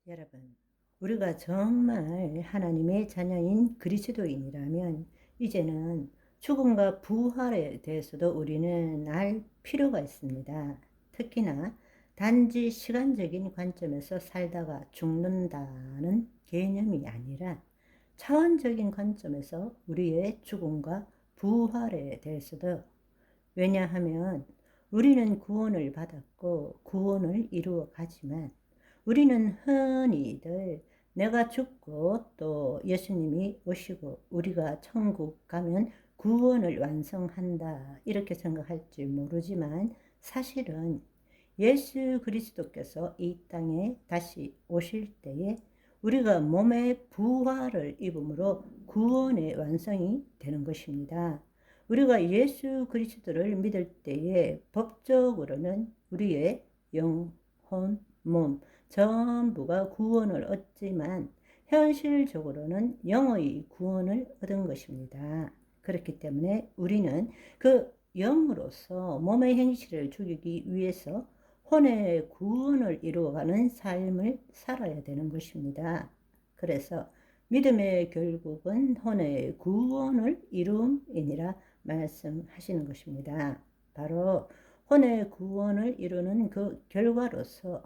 여러분, 우리가 정말 하나님의 자녀인 그리스도인이라면 이제는 죽음과 부활에 대해서도 우리는 알 필요가 있습니다. 특히나 단지 시간적인 관점에서 살다가 죽는다는 개념이 아니라 차원적인 관점에서 우리의 죽음과 부활에 대해서도, 왜냐하면 우리는 구원을 받았고 구원을 이루어 가지만 우리는 흔히들 내가 죽고 또 예수님이 오시고 우리가 천국 가면 구원을 완성한다 이렇게 생각할지 모르지만, 사실은 예수 그리스도께서 이 땅에 다시 오실 때에 우리가 몸의 부활을 입음으로 구원의 완성이 되는 것입니다. 우리가 예수 그리스도를 믿을 때에 법적으로는 우리의 영혼, 몸 전부가 구원을 얻지만 현실적으로는 영의 구원을 얻은 것입니다. 그렇기 때문에 우리는 그 영으로서 몸의 행실을 죽이기 위해서 혼의 구원을 이루어가는 삶을 살아야 되는 것입니다. 그래서 믿음의 결국은 혼의 구원을 이룸이니라 말씀하시는 것입니다. 바로 혼의 구원을 이루는 그 결과로서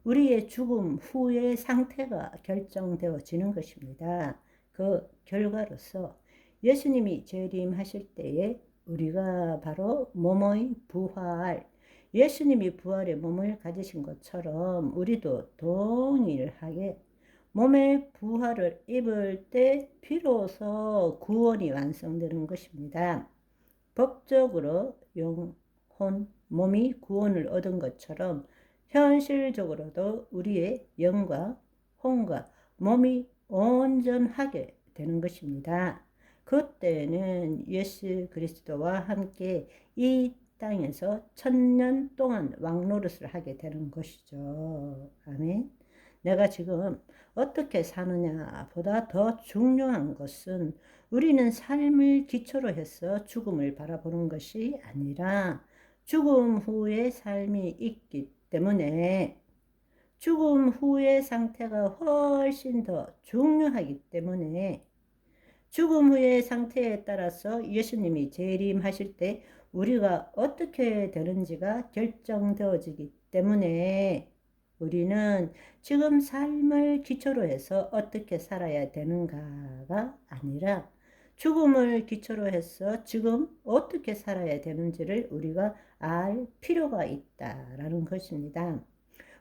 우리의 죽음 후의 상태가 결정되어지는 것입니다. 그 결과로서 예수님이 재림하실 때에 우리가 바로 몸의 부활, 예수님이 부활의 몸을 가지신 것처럼 우리도 동일하게 몸의 부활을 입을 때 비로소 구원이 완성되는 것입니다. 법적으로 영혼, 몸이 구원을 얻은 것처럼 현실적으로도 우리의 영과 혼과 몸이 온전하게 되는 것입니다. 그때는 예수 그리스도와 함께 이 땅에서 1000년 동안 왕노릇을 하게 되는 것이죠. 아멘. 내가 지금 어떻게 사느냐 보다 더 중요한 것은 우리는 삶을 기초로 해서 죽음을 바라보는 것이 아니라 죽음 후의 삶이 있기 때문에, 죽음 후의 상태가 훨씬 더 중요하기 때문에 죽음 후의 상태에 따라서 예수님이 재림하실 때 우리가 어떻게 되는지가 결정되어지기 때문에 우리는 지금 삶을 기초로 해서 어떻게 살아야 되는가가 아니라 죽음을 기초로 해서 지금 어떻게 살아야 되는지를 우리가 알 필요가 있다라는 것입니다.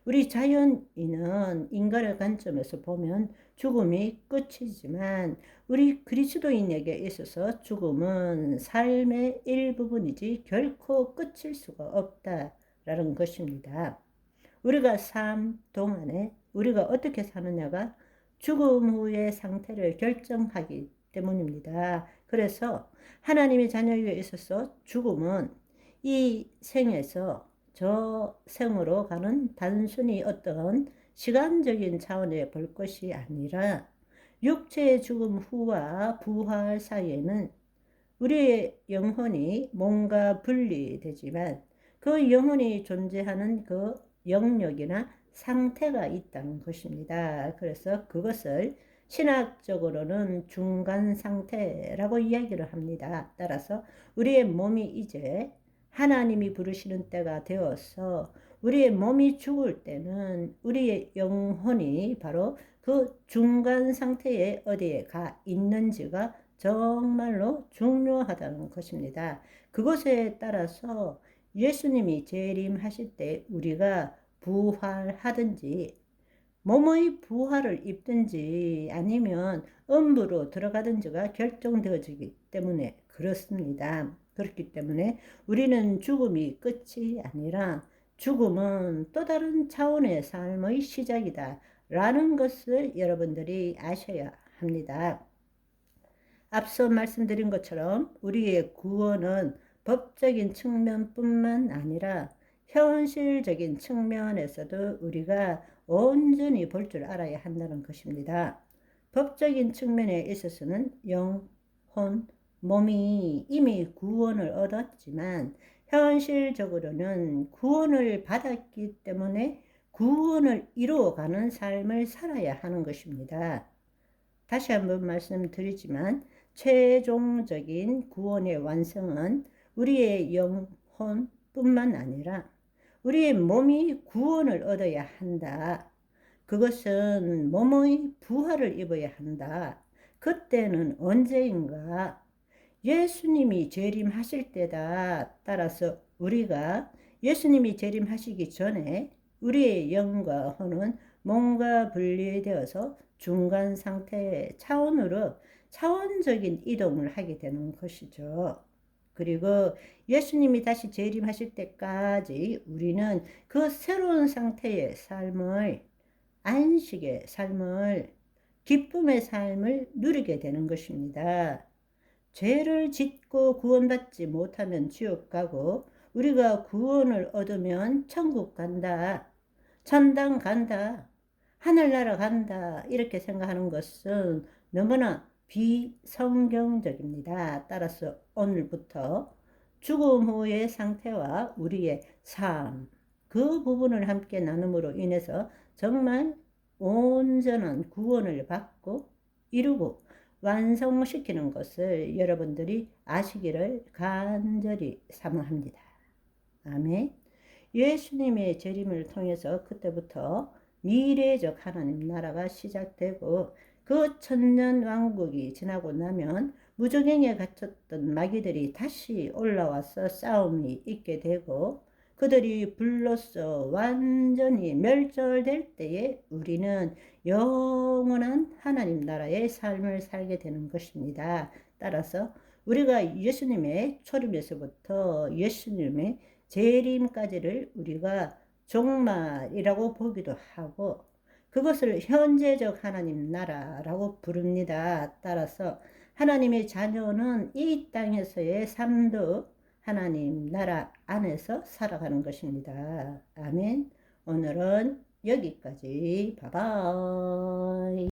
우리 자연인은 인간의 관점에서 보면 죽음이 끝이지만 우리 그리스도인에게 있어서 죽음은 삶의 일부분이지 결코 끝일 수가 없다라는 것입니다. 우리가 삶 동안에 우리가 어떻게 사느냐가 죽음 후의 상태를 결정하기 때문입니다. 그래서 하나님의 자녀에게 있어서 죽음은 이 생에서 저 생으로 가는 단순히 어떤 시간적인 차원에 볼 것이 아니라 육체의 죽음 후와 부활 사이에는 우리의 영혼이 뭔가 분리되지만 그 영혼이 존재하는 그 영역이나 상태가 있다는 것입니다. 그래서 그것을 신학적으로는 중간 상태라고 이야기를 합니다. 따라서 우리의 몸이 이제 하나님이 부르시는 때가 되어서 우리의 몸이 죽을 때는 우리의 영혼이 바로 그 중간 상태에 어디에 가 있는지가 정말로 중요하다는 것입니다. 그것에 따라서 예수님이 재림하실 때 우리가 부활하든지 몸의 부활을 입든지 아니면 음부로 들어가든지가 결정되어지기 때문에 그렇습니다. 그렇기 때문에 우리는 죽음이 끝이 아니라 죽음은 또 다른 차원의 삶의 시작이다 라는 것을 여러분들이 아셔야 합니다. 앞서 말씀드린 것처럼 우리의 구원은 법적인 측면뿐만 아니라 현실적인 측면에서도 우리가 온전히 볼 줄 알아야 한다는 것입니다. 법적인 측면에 있어서는 영혼, 몸이 이미 구원을 얻었지만 현실적으로는 구원을 받았기 때문에 구원을 이루어가는 삶을 살아야 하는 것입니다. 다시 한번 말씀드리지만 최종적인 구원의 완성은 우리의 영혼뿐만 아니라 우리의 몸이 구원을 얻어야 한다. 그것은 몸의 부활을 입어야 한다. 그때는 언제인가? 예수님이 재림하실 때다. 따라서 우리가 예수님이 재림하시기 전에 우리의 영과 혼은 몸과 분리되어서 중간 상태의 차원으로 차원적인 이동을 하게 되는 것이죠. 그리고 예수님이 다시 재림하실 때까지 우리는 그 새로운 상태의 삶을, 안식의 삶을, 기쁨의 삶을 누리게 되는 것입니다. 죄를 짓고 구원받지 못하면 지옥 가고, 우리가 구원을 얻으면 천국 간다, 천당 간다, 하늘나라 간다, 이렇게 생각하는 것은 너무나 비성경적입니다. 따라서 오늘부터 죽음 후의 상태와 우리의 삶, 그 부분을 함께 나눔으로 인해서 정말 온전한 구원을 받고 이루고 완성시키는 것을 여러분들이 아시기를 간절히 사모합니다. 아멘. 예수님의 재림을 통해서 그때부터 미래적 하나님 나라가 시작되고, 그 천년 왕국이 지나고 나면 무저갱에 갇혔던 마귀들이 다시 올라와서 싸움이 있게 되고, 그들이 불로써 완전히 멸절될 때에 우리는 영원한 하나님 나라의 삶을 살게 되는 것입니다. 따라서 우리가 예수님의 초림에서부터 예수님의 재림까지를 우리가 종말이라고 보기도 하고, 그것을 현재적 하나님 나라라고 부릅니다. 따라서 하나님의 자녀는 이 땅에서의 삶도 하나님 나라 안에서 살아가는 것입니다. 아멘. 오늘은 여기까지. 바이바이.